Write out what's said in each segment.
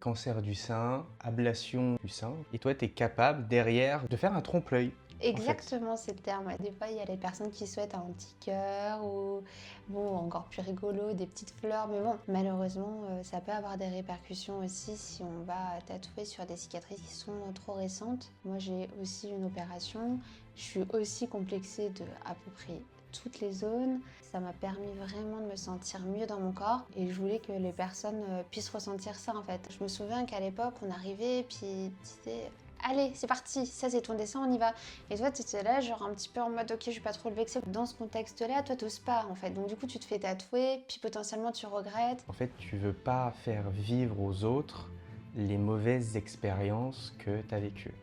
Cancer du sein, ablation du sein. Et toi, tu es capable derrière de faire un trompe-l'œil. En fait. Exactement, c'est le terme. Ouais. Des fois, il y a les personnes qui souhaitent un petit cœur ou, bon, encore plus rigolo, des petites fleurs. Mais bon, malheureusement, ça peut avoir des répercussions aussi si on va tatouer sur des cicatrices qui sont trop récentes. Moi, j'ai aussi une opération. Je suis aussi complexée de à peu près toutes les zones. Ça m'a permis vraiment de me sentir mieux dans mon corps et je voulais que les personnes puissent ressentir ça en fait. Je me souviens qu'à l'époque, on arrivait et puis disait allez, c'est parti, ça c'est ton dessin, on y va. Et toi, tu étais là, genre un petit peu en mode ok, je vais pas trop le vexer. Dans ce contexte-là, toi, t'oses pas en fait. Donc du coup, tu te fais tatouer, puis potentiellement tu regrettes. En fait, tu veux pas faire vivre aux autres les mauvaises expériences que tu as vécues.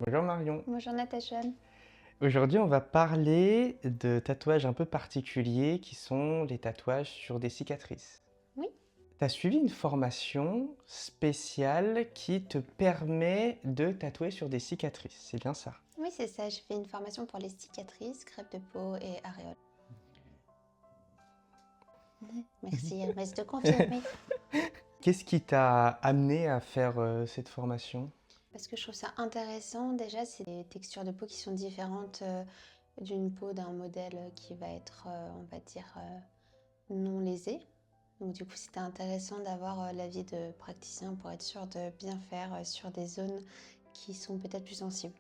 Bonjour Marion. Bonjour Natacha. Aujourd'hui, on va parler de tatouages un peu particuliers qui sont les tatouages sur des cicatrices. Oui, Tu as suivi une formation spéciale qui te permet de tatouer sur des cicatrices, c'est bien ça? oui, c'est ça. J'ai fait une formation pour les cicatrices, crêpes de peau et aréoles. Merci, elle reste de confirmer. Qu'est-ce qui t'a amené à faire cette formation? Parce que je trouve ça intéressant, déjà, c'est des textures de peau qui sont différentes d'une peau d'un modèle qui va être, on va dire, non lésé. Donc du coup, c'était intéressant d'avoir l'avis de praticien pour être sûr de bien faire sur des zones qui sont peut-être plus sensibles.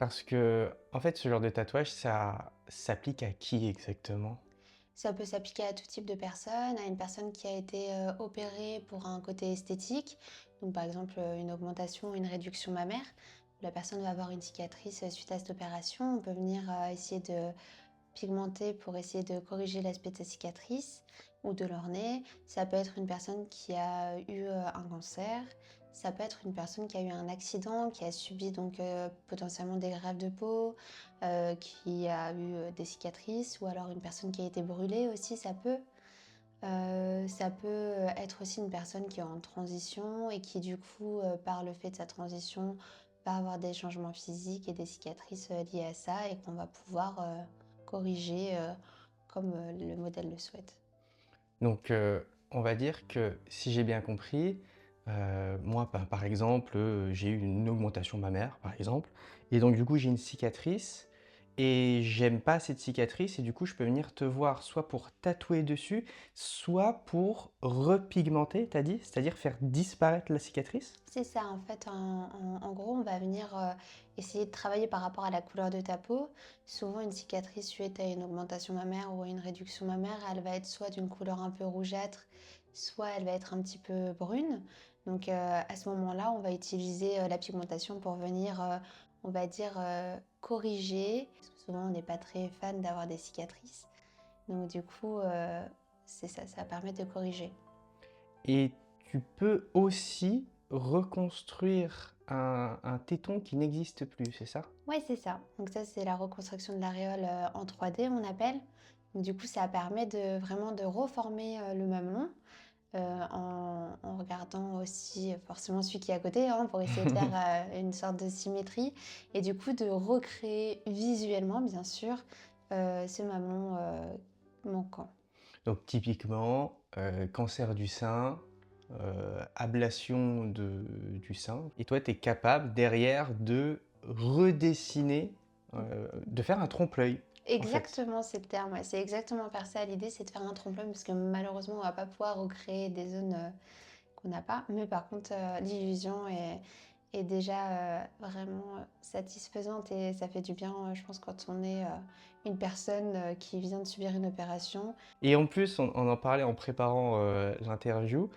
Parce que, en fait, ce genre de tatouage, ça s'applique à qui exactement? Ça peut s'appliquer à tout type de personnes, à une personne qui a été opérée pour un côté esthétique, donc par exemple une augmentation ou une réduction mammaire. La personne va avoir une cicatrice suite à cette opération. On peut venir essayer de pigmenter pour essayer de corriger l'aspect de sa cicatrice ou de leur nez. Ça peut être une personne qui a eu un cancer. Ça peut être une personne qui a eu un accident, qui a subi donc potentiellement des greffes de peau, qui a eu des cicatrices, ou alors une personne qui a été brûlée aussi, ça peut. Ça peut être aussi une personne qui est en transition et qui du coup, par le fait de sa transition, va avoir des changements physiques et des cicatrices liées à ça et qu'on va pouvoir corriger comme le modèle le souhaite. Donc, on va dire que si j'ai bien compris, moi, par exemple, j'ai eu une augmentation mammaire, par exemple, et donc du coup, j'ai une cicatrice et j'aime pas cette cicatrice et du coup, je peux venir te voir soit pour tatouer dessus, soit pour repigmenter, t'as dit? C'est-à-dire faire disparaître la cicatrice? C'est ça, en fait, en gros, on va venir essayer de travailler par rapport à la couleur de ta peau. Souvent, une cicatrice suite à une augmentation mammaire ou à une réduction mammaire, elle va être soit d'une couleur un peu rougeâtre, soit elle va être un petit peu brune. Donc, à ce moment-là, on va utiliser la pigmentation pour venir, on va dire, corriger. Parce que souvent, on n'est pas très fan d'avoir des cicatrices. Donc, du coup, c'est ça, ça permet de corriger. Et tu peux aussi reconstruire un téton qui n'existe plus, c'est ça? Ouais, c'est ça. Donc ça, c'est la reconstruction de l'aréole en 3D, on appelle. Donc du coup, ça permet de vraiment de reformer le mamelon en regardant aussi forcément celui qui est à côté hein, pour essayer de faire une sorte de symétrie et du coup de recréer visuellement, bien sûr, ce mamelon manquant. Donc typiquement, cancer du sein, ablation du sein. Et toi, tu es capable derrière de redessiner, de faire un trompe-l'œil, en fait. Exactement, c'est le terme. Ouais. C'est exactement faire ça. L'idée, c'est de faire un trompe-l'œil parce que malheureusement, on va pas pouvoir recréer des zones qu'on n'a pas. Mais par contre, l'illusion est déjà vraiment satisfaisante et ça fait du bien, je pense, quand on est une personne qui vient de subir une opération. Et en plus, on en parlait en préparant l'interview,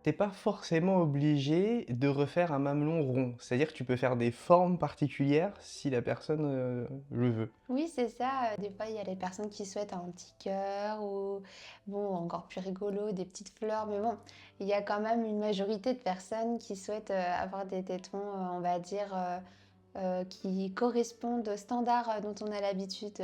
t'es pas forcément obligé de refaire un mamelon rond. C'est-à-dire que tu peux faire des formes particulières si la personne le veut. Oui, c'est ça. Des fois, il y a les personnes qui souhaitent un petit cœur ou, bon, encore plus rigolo, des petites fleurs. Mais bon, il y a quand même une majorité de personnes qui souhaitent avoir des tétons, on va dire, qui correspondent aux standards dont on a l'habitude.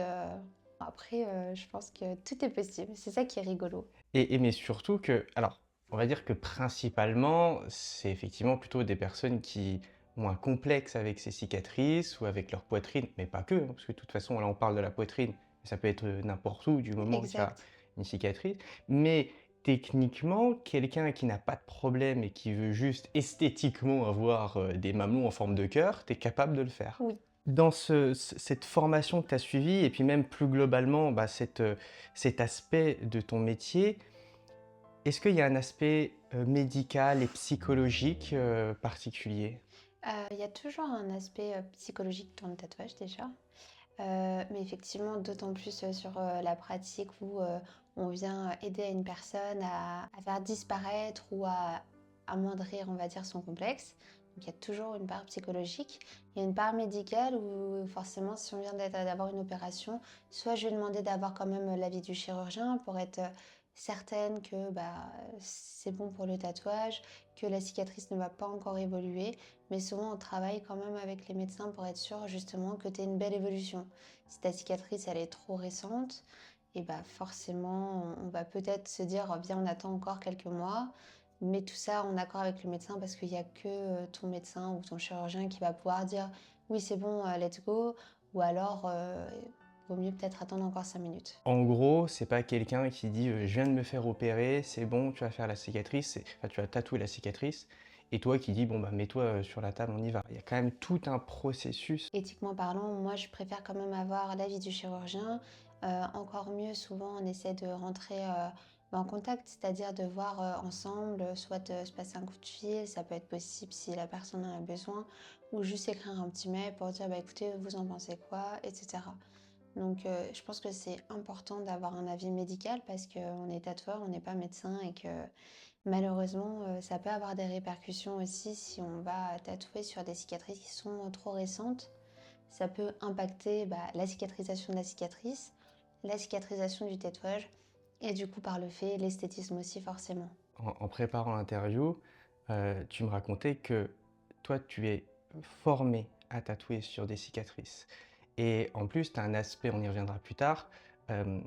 Après, je pense que tout est possible. C'est ça qui est rigolo. Et mais surtout que, alors, on va dire que principalement, c'est effectivement plutôt des personnes qui ont un complexe avec ces cicatrices ou avec leur poitrine, mais pas que, hein, parce que de toute façon, là, on parle de la poitrine, mais ça peut être n'importe où du moment qu'il y a Exact. une cicatrice. Mais techniquement, quelqu'un qui n'a pas de problème et qui veut juste esthétiquement avoir, des mamelons en forme de cœur, tu es capable de le faire. Oui. Dans cette formation que tu as suivie et puis même plus globalement, bah, cet aspect de ton métier, est-ce qu'il y a un aspect, médical et psychologique, particulier? Il y a toujours un aspect, psychologique dans le tatouage déjà, mais effectivement d'autant plus, sur, la pratique où, on vient aider à une personne à faire disparaître ou à amoindrir, on va dire, son complexe. Donc il y a toujours une part psychologique. Il y a une part médicale où forcément si on vient d'avoir une opération, soit je vais demander d'avoir quand même, l'avis du chirurgien pour être, certaine que, bah, c'est bon pour le tatouage, que la cicatrice ne va pas encore évoluer. Mais souvent, on travaille quand même avec les médecins pour être sûr justement que tu aies une belle évolution. Si ta cicatrice, elle est trop récente, et bah forcément, on va peut-être se dire, oh, bien, on attend encore quelques mois. Mais tout ça en accord avec le médecin parce qu'il n'y a que ton médecin ou ton chirurgien qui va pouvoir dire, oui, c'est bon, let's go. Ou alors, vaut mieux peut-être attendre encore 5 minutes. En gros, c'est pas quelqu'un qui dit, «Je viens de me faire opérer, c'est bon, tu vas faire la cicatrice», tu vas tatouer la cicatrice et toi qui dis: «Bon, bah, mets-toi, sur la table, on y va». Il y a quand même tout un processus. Éthiquement parlant, moi, je préfère quand même avoir l'avis du chirurgien. Encore mieux, souvent, on essaie de rentrer en contact, c'est-à-dire de voir ensemble, soit se passer un coup de fil, ça peut être possible si la personne en a besoin, ou juste écrire un petit mail pour dire, bah, écoutez, vous en pensez quoi, etc. Donc, je pense que c'est important d'avoir un avis médical parce qu'on est tatoueur, on n'est pas médecin et que malheureusement, ça peut avoir des répercussions aussi si on va tatouer sur des cicatrices qui sont trop récentes. Ça peut impacter, bah, la cicatrisation de la cicatrisation du tatouage et du coup, par le fait, l'esthétisme aussi forcément. En préparant l'interview, tu me racontais que toi, tu es formé à tatouer sur des cicatrices et en plus, tu as un aspect, on y reviendra plus tard, hem,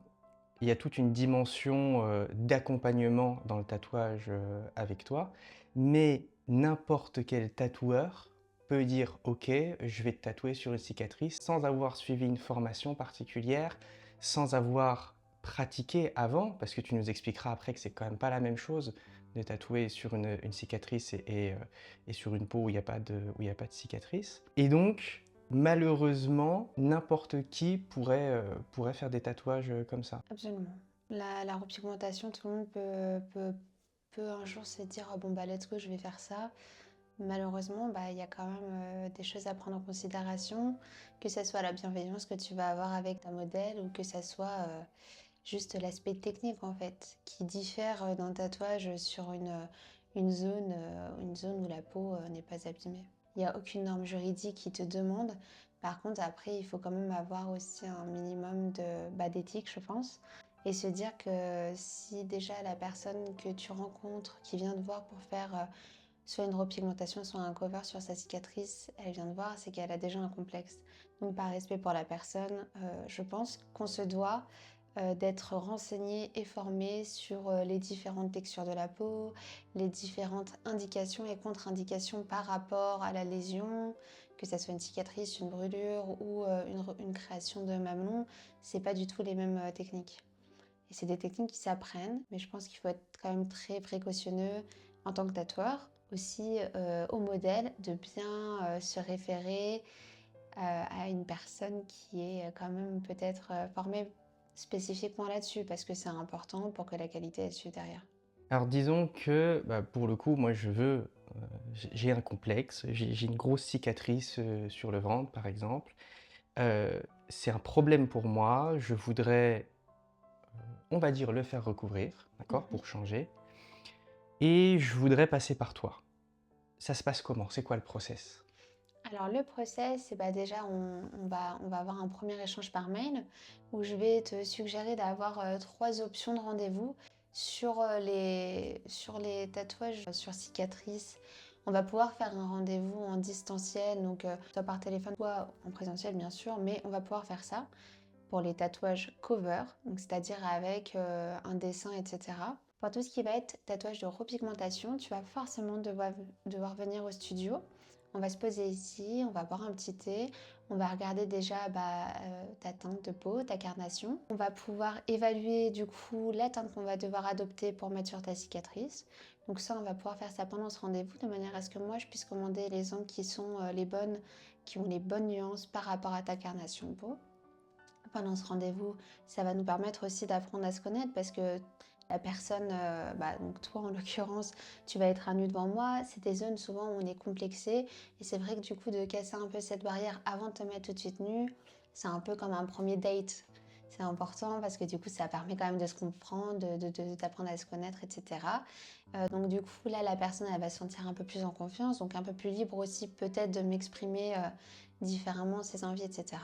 il y a toute une dimension, d'accompagnement dans le tatouage, avec toi, mais n'importe quel tatoueur peut dire: «OK, je vais te tatouer sur une cicatrice», sans avoir suivi une formation particulière, sans avoir pratiqué avant, parce que tu nous expliqueras après que c'est quand même pas la même chose de tatouer sur une cicatrice et sur une peau où il y a pas de cicatrice et donc malheureusement, n'importe qui pourrait faire des tatouages, comme ça. Absolument. La repigmentation, tout le monde peut un jour se dire: «Oh bon, bah, let's go, je vais faire ça». Malheureusement, bah, il y a quand même, des choses à prendre en considération, que ça soit la bienveillance que tu vas avoir avec ta modèle ou que ça soit, juste l'aspect technique, en fait, qui diffère, d'un tatouage sur une zone où la peau, n'est pas abîmée. Il y a aucune norme juridique qui te demande. Par contre, après, il faut quand même avoir aussi un minimum bah, d'éthique, je pense, et se dire que si déjà la personne que tu rencontres, qui vient te voir pour faire, soit une repigmentation, soit un cover sur sa cicatrice, elle vient de voir, c'est qu'elle a déjà un complexe. Donc par respect pour la personne, je pense qu'on se doit d'être renseigné et formé sur les différentes textures de la peau, les différentes indications et contre-indications par rapport à la lésion, que ça soit une cicatrice, une brûlure ou une création de mamelon, c'est pas du tout les mêmes techniques. Et c'est des techniques qui s'apprennent, mais je pense qu'il faut être quand même très précautionneux en tant que tatoueur. Aussi au modèle de bien se référer à une personne qui est quand même peut-être formée spécifiquement là-dessus, parce que c'est important pour que la qualité elle suive derrière. Alors disons que, bah, pour le coup, moi je veux, j'ai un complexe, j'ai une grosse cicatrice, sur le ventre par exemple. C'est un problème pour moi, je voudrais, on va dire le faire recouvrir, d'accord? Mhm. Pour changer et je voudrais passer par toi. Ça se passe comment? C'est quoi le process? Alors le process, c'est bah déjà on va avoir un premier échange par mail où je vais te suggérer d'avoir trois options de rendez-vous sur les tatouages sur cicatrices. On va pouvoir faire un rendez-vous en distanciel, donc soit par téléphone, soit en présentiel bien sûr, mais on va pouvoir faire ça pour les tatouages cover, donc c'est-à-dire avec un dessin, etc. Pour tout ce qui va être tatouage de repigmentation, tu vas forcément devoir venir au studio On va se poser ici, on va boire un petit thé, on va regarder déjà ta teinte de peau, ta carnation. On va pouvoir évaluer du coup la teinte qu'on va devoir adopter pour mettre sur ta cicatrice. Donc ça, on va pouvoir faire ça pendant ce rendez-vous de manière à ce que moi, je puisse commander les ongles qui sont les bonnes, qui ont les bonnes nuances par rapport à ta carnation de peau. Pendant ce rendez-vous, ça va nous permettre aussi d'apprendre à se connaître parce que la personne, donc toi en l'occurrence, tu vas être à nu devant moi. C'est des zones souvent où on est complexé. Et c'est vrai que du coup, de casser un peu cette barrière avant de te mettre tout de suite nu, c'est un peu comme un premier date. C'est important parce que du coup, ça permet quand même de se comprendre, d'apprendre à se connaître, etc. Donc du coup, là, la personne, elle va se sentir un peu plus en confiance, donc un peu plus libre aussi peut-être de m'exprimer différemment ses envies, etc.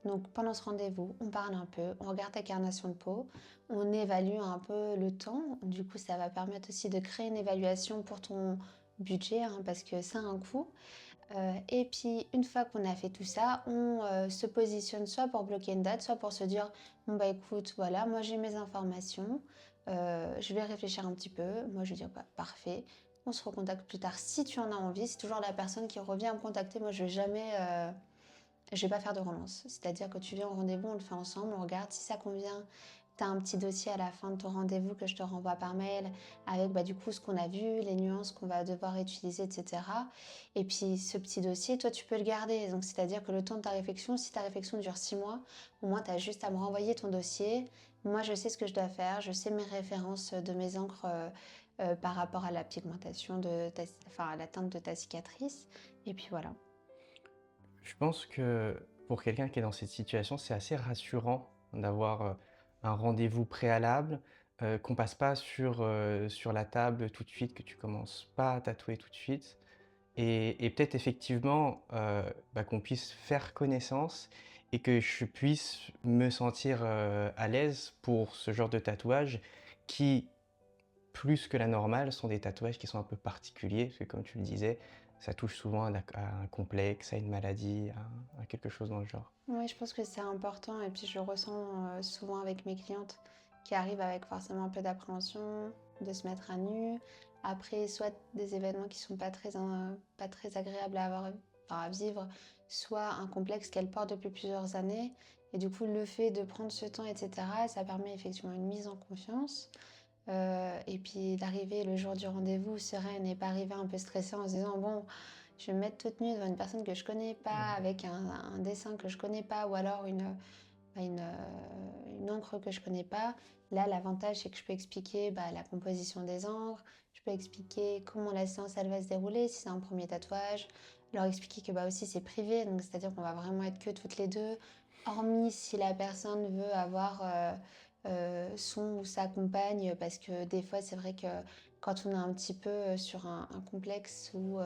Donc pendant ce rendez-vous, on parle un peu, on regarde ta carnation de peau, on évalue un peu le temps. Du coup, ça va permettre aussi de créer une évaluation pour ton budget, hein, parce que ça a un coût. Et puis, une fois qu'on a fait tout ça, on se positionne soit pour bloquer une date, soit pour se dire, bon bah écoute, voilà, moi j'ai mes informations, je vais réfléchir un petit peu. Moi, je vais dire, bah, parfait, on se recontacte plus tard si tu en as envie. C'est toujours la personne qui revient à me contacter. Moi, je vais jamais, je vais pas faire de relance. C'est-à-dire que tu viens au rendez-vous, on le fait ensemble, on regarde si ça convient. Tu as un petit dossier à la fin de ton rendez-vous que je te renvoie par mail avec du coup ce qu'on a vu, les nuances qu'on va devoir utiliser, etc. Et puis ce petit dossier, toi tu peux le garder. Donc c'est-à-dire que le temps de ta réflexion, si ta réflexion dure 6 mois, au moins tu as juste à me renvoyer ton dossier. Moi je sais ce que je dois faire, je sais mes références de mes encres par rapport à la pigmentation enfin à la teinte de ta cicatrice. Et puis voilà. Je pense que pour quelqu'un qui est dans cette situation, c'est assez rassurant d'avoir, un rendez-vous préalable, qu'on passe pas sur la table tout de suite, que tu commences pas à tatouer tout de suite et peut-être effectivement, qu'on puisse faire connaissance et que je puisse me sentir, à l'aise pour ce genre de tatouage qui, plus que la normale, sont des tatouages qui sont un peu particuliers, parce que comme tu le disais, ça touche souvent à un complexe, à une maladie, à quelque chose dans le genre. Oui, je pense que c'est important et puis je le ressens souvent avec mes clientes qui arrivent avec forcément un peu d'appréhension, de se mettre à nu. Après, soit des événements qui sont pas très agréables à avoir, enfin, à vivre, soit un complexe qu'elles portent depuis plusieurs années. Et du coup, le fait de prendre ce temps, etc., ça permet effectivement une mise en confiance. Et puis d'arriver le jour du rendez-vous sereine et pas arriver un peu stressée en se disant, bon, je vais me mettre toute nue devant une personne que je connais pas, Mmh. avec un dessin que je connais pas, ou alors une encre que je connais pas. Là, l'avantage, c'est que je peux expliquer la composition des encres, je peux expliquer comment la séance elle va se dérouler, si c'est un premier tatouage, leur expliquer que aussi c'est privé, donc c'est-à-dire qu'on va vraiment être que toutes les deux, hormis si la personne veut avoir son ou sa compagne, parce que des fois, c'est vrai que quand on est un petit peu sur un complexe ou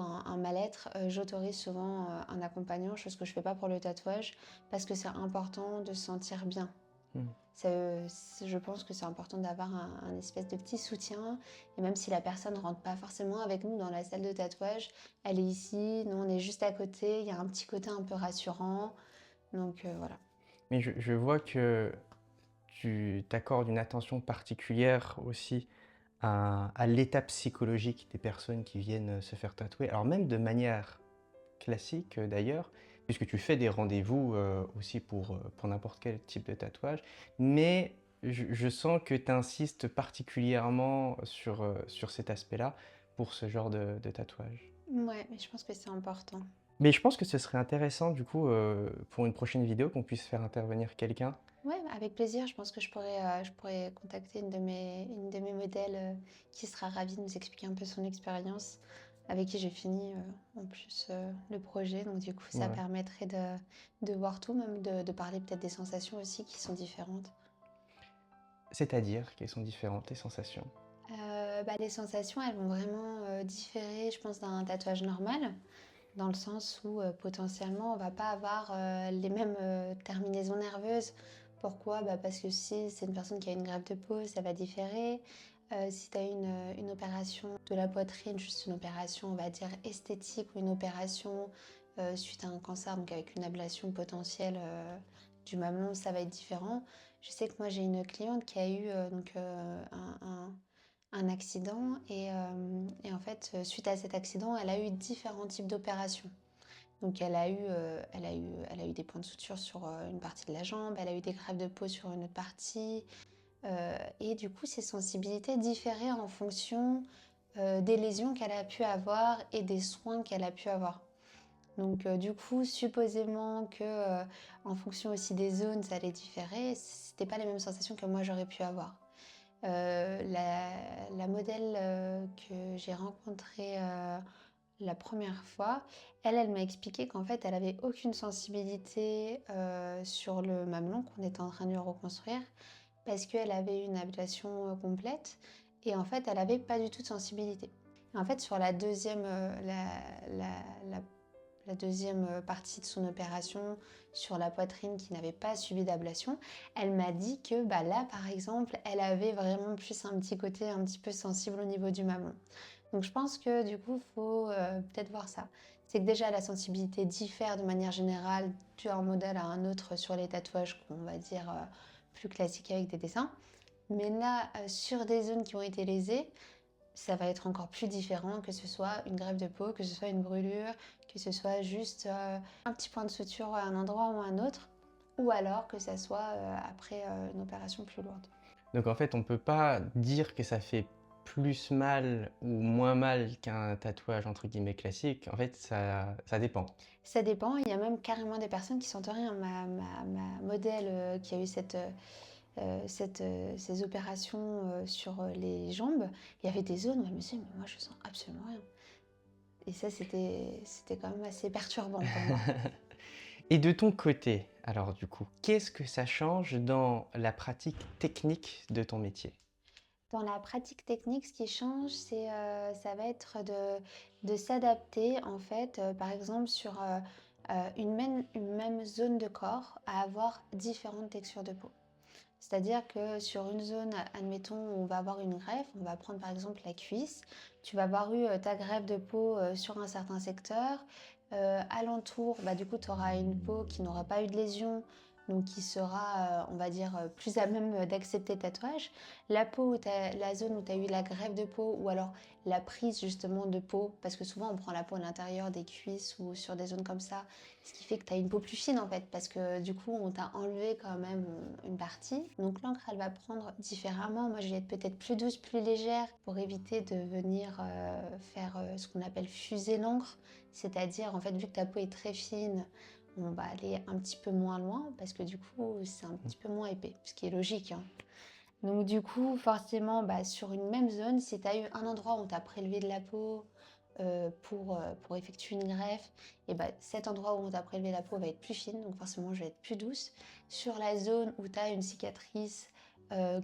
un mal-être, j'autorise souvent un accompagnant, chose que je fais pas pour le tatouage, parce que c'est important de se sentir bien. Mmh. Je pense que c'est important d'avoir un espèce de petit soutien. Et même si la personne ne rentre pas forcément avec nous dans la salle de tatouage, elle est ici, nous on est juste à côté, il y a un petit côté un peu rassurant. Donc voilà. Mais je vois que tu t'accordes une attention particulière aussi à l'état psychologique des personnes qui viennent, se faire tatouer. Alors même de manière classique, d'ailleurs, puisque tu fais des rendez-vous, aussi pour n'importe quel type de tatouage. Mais je sens que tu insistes particulièrement sur cet aspect-là pour ce genre de tatouage. Ouais, mais je pense que c'est important. Mais je pense que ce serait intéressant du coup, pour une prochaine vidéo qu'on puisse faire intervenir quelqu'un. Ouais, avec plaisir. Je pense que je pourrais contacter une de mes modèles qui sera ravie de nous expliquer un peu son expérience, avec qui j'ai fini en plus le projet. Donc du coup, ça Voilà. permettrait de voir tout, même de parler peut-être des sensations aussi qui sont différentes. C'est-à-dire qu'elles sont différentes, les sensations. Les sensations, elles vont vraiment différer, je pense, d'un tatouage normal, dans le sens où potentiellement, on va pas avoir les mêmes terminaisons nerveuses. Pourquoi? Parce que si c'est une personne qui a une greffe de peau, ça va différer. Si tu as une opération de la poitrine, juste une opération, on va dire, esthétique ou une opération suite à un cancer, donc avec une ablation potentielle du mamelon, ça va être différent. Je sais que moi, j'ai une cliente qui a eu un accident et en fait, suite à cet accident, elle a eu différents types d'opérations. Donc elle a eu des points de suture sur, une partie de la jambe, elle a eu des greffes de peau sur une autre partie, et du coup, ses sensibilités différaient en fonction, des lésions qu'elle a pu avoir et des soins qu'elle a pu avoir. Donc du coup, supposément que, en fonction aussi des zones, ça allait différer, c'était pas les mêmes sensations que moi j'aurais pu avoir. La modèle, que j'ai rencontrée, la première fois, elle m'a expliqué qu'en fait, elle avait aucune sensibilité, sur le mamelon qu'on était en train de lui reconstruire parce qu'elle avait une ablation, complète et en fait, elle avait pas du tout de sensibilité. En fait, sur la deuxième la la la 2e, partie de son opération sur la poitrine qui n'avait pas subi d'ablation, elle m'a dit que, bah, là, par exemple, elle avait vraiment plus un petit côté un petit peu sensible au niveau du mamelon. Donc je pense que du coup, faut, peut-être voir ça. C'est que déjà la sensibilité diffère de manière générale d'un modèle à un autre sur les tatouages qu'on va dire, plus classiques avec des dessins. Mais là, sur des zones qui ont été lésées, ça va être encore plus différent, que ce soit une greffe de peau, que ce soit une brûlure, que ce soit juste un petit point de suture à un endroit ou à un autre, ou alors que ça soit après une opération plus lourde. Donc en fait, on peut pas dire que ça fait plus mal ou moins mal qu'un tatouage entre guillemets «classique». En fait, ça dépend. Ça dépend, il y a même carrément des personnes qui sentent rien. Ma modèle qui a eu ces opérations sur les jambes, il y avait des zones où elle me disait, mais moi je sens absolument rien. Et ça, c'était quand même assez perturbant pour moi. Et de ton côté, alors du coup, qu'est-ce que ça change dans la pratique technique de ton métier? Dans la pratique technique, ce qui change, ça va être de s'adapter en fait, par exemple sur, une même zone de corps à avoir différentes textures de peau. C'est-à-dire que sur une zone, admettons, où on va avoir une greffe, on va prendre par exemple la cuisse, tu vas avoir eu, ta greffe de peau, sur un certain secteur, alentour, bah, du coup, tu auras une peau qui n'aura pas eu de lésion, donc qui sera, on va dire, plus à même, d'accepter le tatouage. La zone où tu as eu la greffe de peau ou alors la prise justement de peau, parce que souvent on prend la peau à l'intérieur des cuisses ou sur des zones comme ça, ce qui fait que tu as une peau plus fine en fait, parce que du coup, on t'a enlevé quand même une partie. Donc l'encre, elle va prendre différemment. Moi, je vais être peut-être plus douce, plus légère pour éviter de venir faire ce qu'on appelle fuser l'encre. C'est-à-dire, en fait, vu que ta peau est très fine, on va aller un petit peu moins loin parce que du coup, c'est un petit peu moins épais, ce qui est logique, hein. Donc du coup, forcément, bah, sur une même zone, si tu as eu un endroit où on t'a prélevé de la peau pour effectuer une greffe, et bah, cet endroit où on t'a prélevé la peau va être plus fine, donc forcément je vais être plus douce. Sur la zone où tu as une cicatrice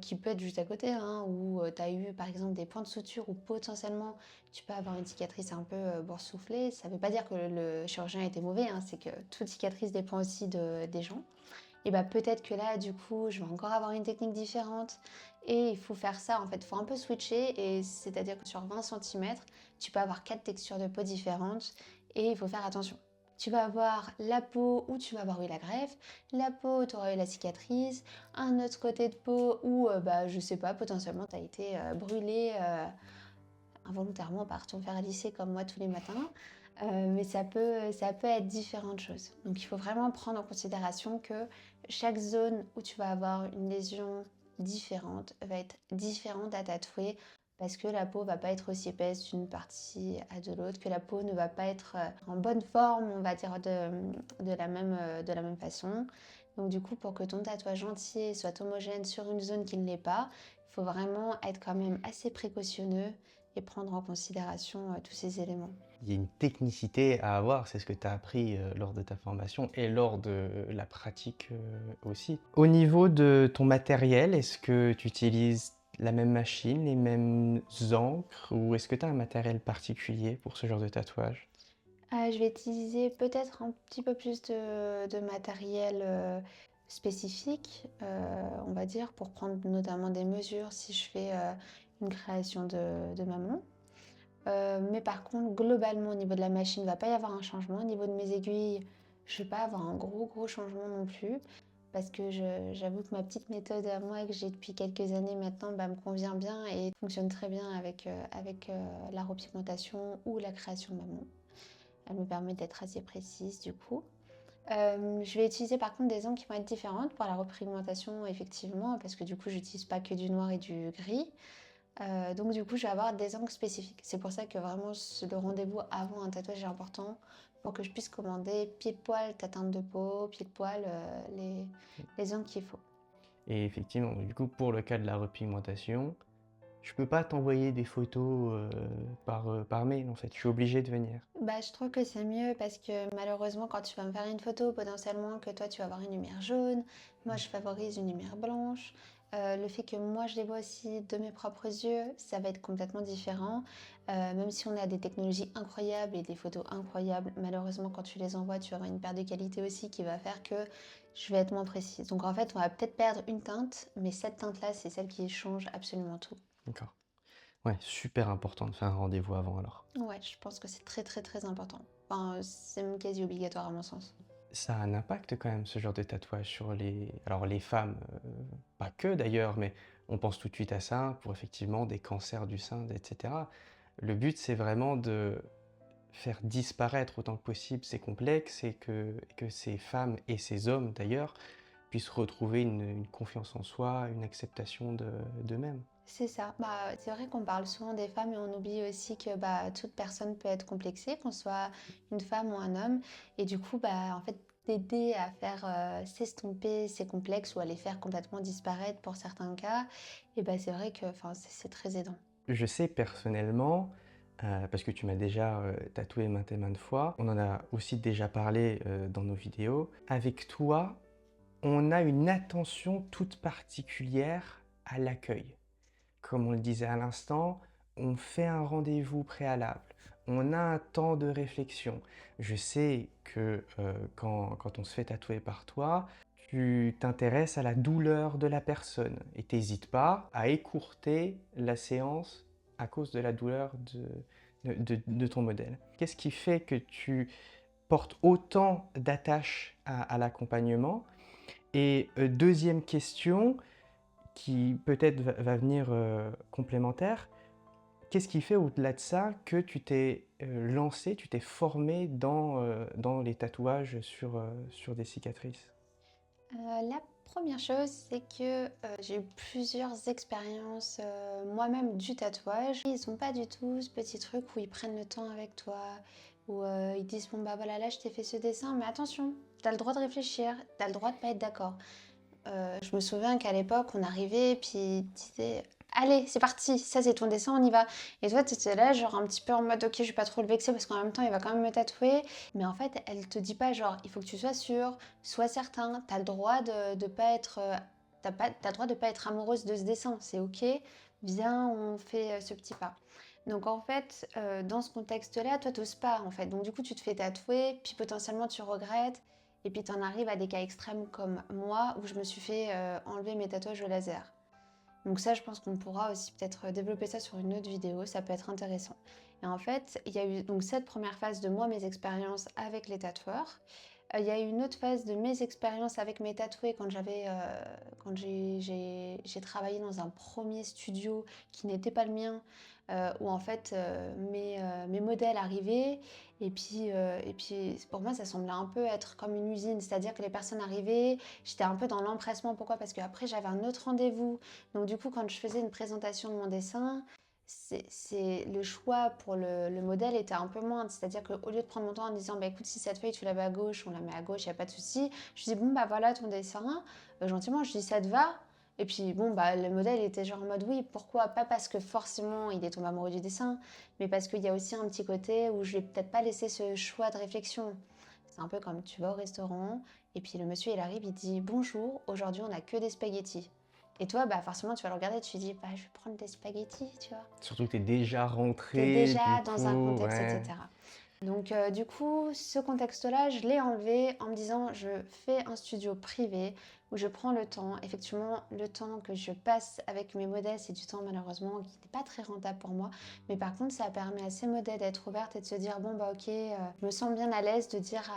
qui peut être juste à côté, hein, où tu as eu par exemple des points de suture ou potentiellement tu peux avoir une cicatrice un peu boursouflée, ça ne veut pas dire que le chirurgien était mauvais, hein, c'est que toute cicatrice dépend aussi des gens. Et bah peut-être que là, du coup, je vais encore avoir une technique différente. Et il faut faire ça, en fait, il faut un peu switcher. Et c'est-à-dire que sur 20 centimètres, tu peux avoir 4 textures de peau différentes. Et il faut faire attention. Tu vas avoir la peau où tu vas avoir eu la greffe, la peau où tu auras eu la cicatrice, un autre côté de peau où, bah, je sais pas, potentiellement tu as été brûlé involontairement par ton fer à lisser comme moi tous les matins. Mais ça peut être différentes choses. Donc il faut vraiment prendre en considération que chaque zone où tu vas avoir une lésion différente va être différente à tatouer parce que la peau va pas être aussi épaisse d'une partie à de l'autre, que la peau ne va pas être en bonne forme, on va dire, de la même façon. Donc du coup, pour que ton tatouage entier soit homogène sur une zone qui ne l'est pas, il faut vraiment être quand même assez précautionneux et prendre en considération tous ces éléments. Il y a une technicité à avoir, c'est ce que tu as appris lors de ta formation et lors de la pratique aussi. Au niveau de ton matériel, est-ce que tu utilises la même machine, les mêmes encres ou est-ce que tu as un matériel particulier pour ce genre de tatouage? Je vais utiliser peut-être un petit peu plus de matériel, spécifique, on va dire, pour prendre notamment des mesures si je fais, une création de mamelon. Mais par contre, globalement, au niveau de la machine, il va pas y avoir un changement. Au niveau de mes aiguilles, je vais pas avoir un gros, gros changement non plus. parce que j'avoue que ma petite méthode à moi, que j'ai depuis quelques années maintenant, bah, me convient bien et fonctionne très bien avec la repigmentation ou la création maman. Elle me permet d'être assez précise du coup. Je vais utiliser par contre des encres qui vont être différentes pour la repigmentation effectivement, parce que du coup j'utilise pas que du noir et du gris. Donc du coup je vais avoir des angles spécifiques. C'est pour ça que vraiment le rendez-vous avant un tatouage est important pour que je puisse commander pile poil ta teinte de peau, pile poil les angles qu'il faut. Et effectivement, du coup, pour le cas de la repigmentation, je peux pas t'envoyer des photos par mail en fait, je suis obligé de venir. Bah, je trouve que c'est mieux parce que malheureusement, quand tu vas me faire une photo, potentiellement que toi tu vas avoir une lumière jaune, moi je favorise une lumière blanche. Le fait que moi je les vois aussi de mes propres yeux, ça va être complètement différent. Même si on a des technologies incroyables et des photos incroyables, malheureusement quand tu les envoies, tu vas avoir une perte de qualité aussi qui va faire que je vais être moins précise. Donc en fait, on va peut-être perdre une teinte, mais cette teinte-là, c'est celle qui change absolument tout. D'accord. Ouais, super important de faire un rendez-vous avant alors. Ouais, je pense que c'est très très très important. Enfin, c'est même quasi obligatoire à mon sens. Ça a un impact quand même ce genre de tatouage sur les femmes, pas que d'ailleurs, mais on pense tout de suite à ça pour effectivement des cancers du sein, et cetera. Le but, c'est vraiment de faire disparaître autant que possible ces complexes et que ces femmes et ces hommes d'ailleurs puissent retrouver une confiance en soi, une acceptation d'eux-mêmes. C'est ça. Bah, c'est vrai qu'on parle souvent des femmes et on oublie aussi que bah, toute personne peut être complexée, qu'on soit une femme ou un homme. Et du coup, bah, en fait, d'aider à faire s'estomper ces complexes ou à les faire complètement disparaître pour certains cas, et bah, c'est vrai que enfin, c'est très aidant. Je sais personnellement, parce que tu m'as déjà tatoué maintes et maintes fois, on en a aussi déjà parlé dans nos vidéos, avec toi, on a une attention toute particulière à l'accueil. Comme on le disait à l'instant, on fait un rendez-vous préalable, on a un temps de réflexion. Je sais que quand on se fait tatouer par toi, tu t'intéresses à la douleur de la personne et t'hésites pas à écourter la séance à cause de la douleur de ton modèle. Qu'est-ce qui fait que tu portes autant d'attache à l'accompagnement? Et deuxième question, qui peut-être va venir complémentaire. Qu'est-ce qui fait au-delà de ça que tu t'es lancé, tu t'es formé dans les tatouages sur des cicatrices? La première chose, c'est que j'ai eu plusieurs expériences moi-même du tatouage. Ils sont pas du tout ce petit truc où ils prennent le temps avec toi, où ils disent bon bah voilà là je t'ai fait ce dessin, mais attention, t'as le droit de réfléchir, t'as le droit de pas être d'accord. Je me souviens qu'à l'époque, on arrivait, puis ils disaient allez, c'est parti, ça c'est ton dessin, on y va. Et toi, tu étais là, genre un petit peu en mode ok, je vais pas trop le vexer parce qu'en même temps, il va quand même me tatouer. Mais en fait, elle te dit pas genre il faut que tu sois sûr, sois certain, t'as le droit de pas être. T'as le droit de pas être amoureuse de ce dessin, c'est ok, viens, on fait ce petit pas. Donc en fait, dans ce contexte-là, toi, t'oses pas en fait. Donc du coup, tu te fais tatouer, puis potentiellement tu regrettes. Et puis t'en arrives à des cas extrêmes comme moi où je me suis fait enlever mes tatouages au laser. Donc ça, je pense qu'on pourra aussi peut-être développer ça sur une autre vidéo, ça peut être intéressant. Et en fait, il y a eu donc cette première phase de moi, mes expériences avec les tatoueurs. Il y a eu une autre phase de mes expériences avec mes tatoués quand j'ai travaillé dans un premier studio qui n'était pas le mien, où en fait mes modèles arrivaient et puis pour moi ça semblait un peu être comme une usine, c'est-à-dire que les personnes arrivaient, j'étais un peu dans l'empressement. Pourquoi? Parce qu'après j'avais un autre rendez-vous. Donc du coup quand je faisais une présentation de mon dessin, le choix pour le modèle était un peu moindre. C'est-à-dire qu'au lieu de prendre mon temps en disant bah écoute, si cette feuille tu la mets à gauche, on la met à gauche, il n'y a pas de souci. Je dis bon bah voilà ton dessin, gentiment je dis ça te va? Et puis bon bah le modèle était genre en mode oui, pourquoi? Pas parce que forcément il est tombé amoureux du dessin, mais parce qu'il y a aussi un petit côté où je vais peut-être pas laisser ce choix de réflexion. C'est un peu comme tu vas au restaurant et puis le monsieur il arrive, il dit bonjour, aujourd'hui on a que des spaghettis. Et toi, bah forcément, tu vas le regarder et tu te dis, bah je vais prendre des spaghettis, tu vois. Surtout que tu es déjà T'es rentré, du déjà dans un coup, contexte, ouais. etc. Donc du coup, ce contexte-là, je l'ai enlevé en me disant, je fais un studio privé où je prends le temps. Effectivement, le temps que je passe avec mes modèles, c'est du temps malheureusement qui n'est pas très rentable pour moi. Mais par contre, ça permet à ces modèles d'être ouvertes et de se dire, bon bah ok, je me sens bien à l'aise de dire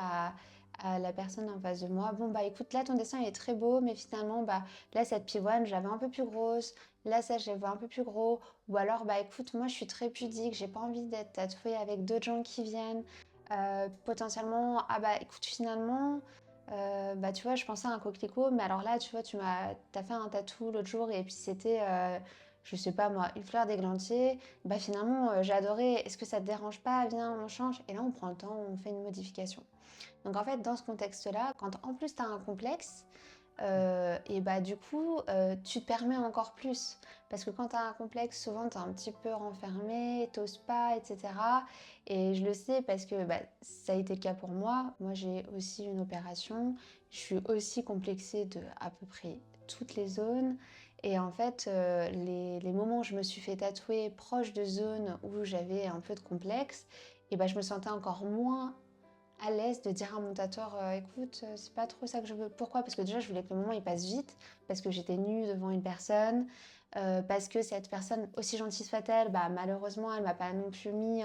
à la personne en face de moi, bon bah écoute, là ton dessin il est très beau, mais finalement bah là cette pivoine je l'avais un peu plus grosse, là ça je la vois un peu plus gros, ou alors bah écoute, moi je suis très pudique, j'ai pas envie d'être tatouée avec d'autres gens qui viennent. Potentiellement, ah bah écoute, finalement, bah tu vois, je pensais à un coquelicot, mais alors là, tu vois, t'as fait un tatou l'autre jour et puis c'était, je sais pas moi, une fleur d'églantier. Bah finalement, j'ai adoré. Est-ce que ça te dérange pas? Viens, on change. Et là, on prend le temps, on fait une modification. Donc en fait, dans ce contexte-là, quand en plus tu as un complexe, et bah du coup, tu te permets encore plus. Parce que quand tu as un complexe, souvent tu es un petit peu renfermé, t'oses pas, etc. Et je le sais parce que bah, ça a été le cas pour moi. Moi, j'ai aussi une opération. Je suis aussi complexée de à peu près toutes les zones. Et en fait, les moments où je me suis fait tatouer proche de zones où j'avais un peu de complexe, et bah, je me sentais encore moins à l'aise de dire à mon tatoueur écoute, c'est pas trop ça que je veux. Pourquoi? Parce que déjà, je voulais que le moment il passe vite, parce que j'étais nue devant une personne, parce que cette personne, aussi gentille soit-elle, bah, malheureusement, elle m'a pas non plus mis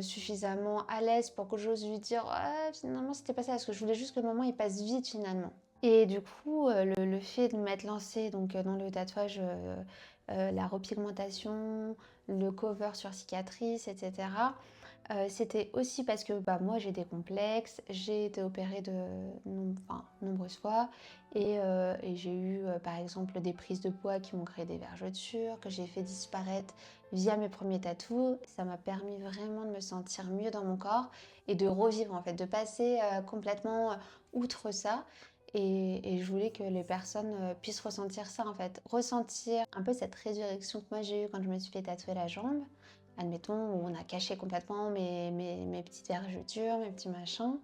suffisamment à l'aise pour que j'ose lui dire ah, finalement, c'était pas ça, parce que je voulais juste que le moment il passe vite finalement. Et du coup, le fait de m'être lancée donc, dans le tatouage, la repigmentation, le cover sur cicatrice, etc. C'était aussi parce que bah, moi j'ai des complexes, j'ai été opérée enfin, nombreuses fois et j'ai eu par exemple des prises de poids qui m'ont créé des vergetures, que j'ai fait disparaître via mes premiers tatous. Ça m'a permis vraiment de me sentir mieux dans mon corps et de revivre en fait, de passer complètement outre ça. Et je voulais que les personnes puissent ressentir ça en fait, ressentir un peu cette résurrection que moi j'ai eue quand je me suis fait tatouer la jambe. Admettons, où on a caché complètement mes petites vergetures, mes petits machins.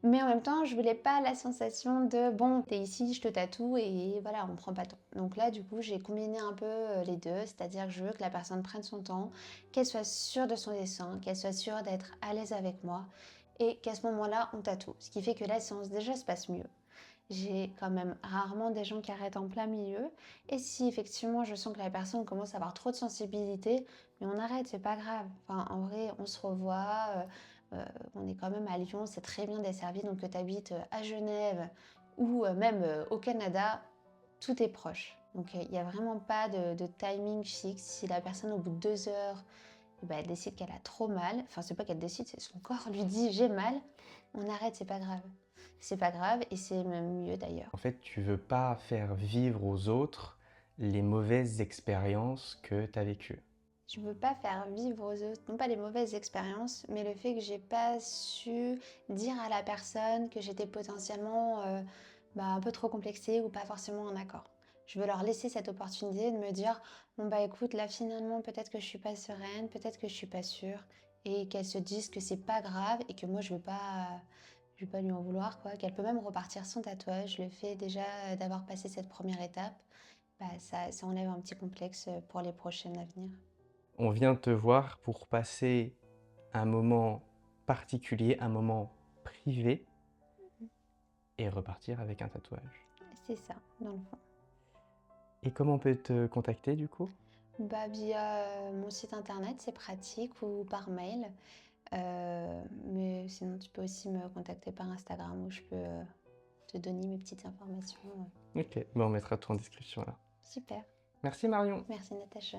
Mais en même temps, je voulais pas la sensation de bon, t'es ici, je te tatoue et voilà, on prend pas le temps. Donc là, du coup, j'ai combiné un peu les deux, c'est-à-dire que je veux que la personne prenne son temps, qu'elle soit sûre de son dessin, qu'elle soit sûre d'être à l'aise avec moi et qu'à ce moment-là, on tatoue. Ce qui fait que la séance déjà se passe mieux. J'ai quand même rarement des gens qui arrêtent en plein milieu. Et si effectivement je sens que la personne commence à avoir trop de sensibilité, mais on arrête, c'est pas grave. Enfin, en vrai, on se revoit. On est quand même à Lyon, c'est très bien desservi. Donc que tu habites à Genève ou même au Canada, tout est proche. Donc il n'y a vraiment pas de timing fixe. Si la personne au bout de 2 heures, eh ben, elle décide qu'elle a trop mal, enfin c'est pas qu'elle décide, c'est son corps lui dit j'ai mal, on arrête, c'est pas grave. C'est pas grave et c'est même mieux d'ailleurs. En fait, tu veux pas faire vivre aux autres les mauvaises expériences que tu as vécues. Je veux pas faire vivre aux autres, non pas les mauvaises expériences, mais le fait que j'ai pas su dire à la personne que j'étais potentiellement bah, un peu trop complexée ou pas forcément en accord. Je veux leur laisser cette opportunité de me dire bon bah écoute là finalement peut-être que je suis pas sereine, peut-être que je suis pas sûre et qu'elles se disent que c'est pas grave et que moi je vais pas lui en vouloir quoi, qu'elle peut même repartir son tatouage. Le fait déjà d'avoir passé cette première étape, bah, ça enlève un petit complexe pour les prochaines à venir. On vient te voir pour passer un moment particulier, un moment privé et repartir avec un tatouage. C'est ça, dans le fond. Et comment on peut te contacter du coup? Bah, via mon site internet, c'est pratique, ou par mail. Mais sinon, tu peux aussi me contacter par Instagram où je peux te donner mes petites informations. Ok, bon, on mettra tout en description là. Super. Merci Marion. Merci Natacha.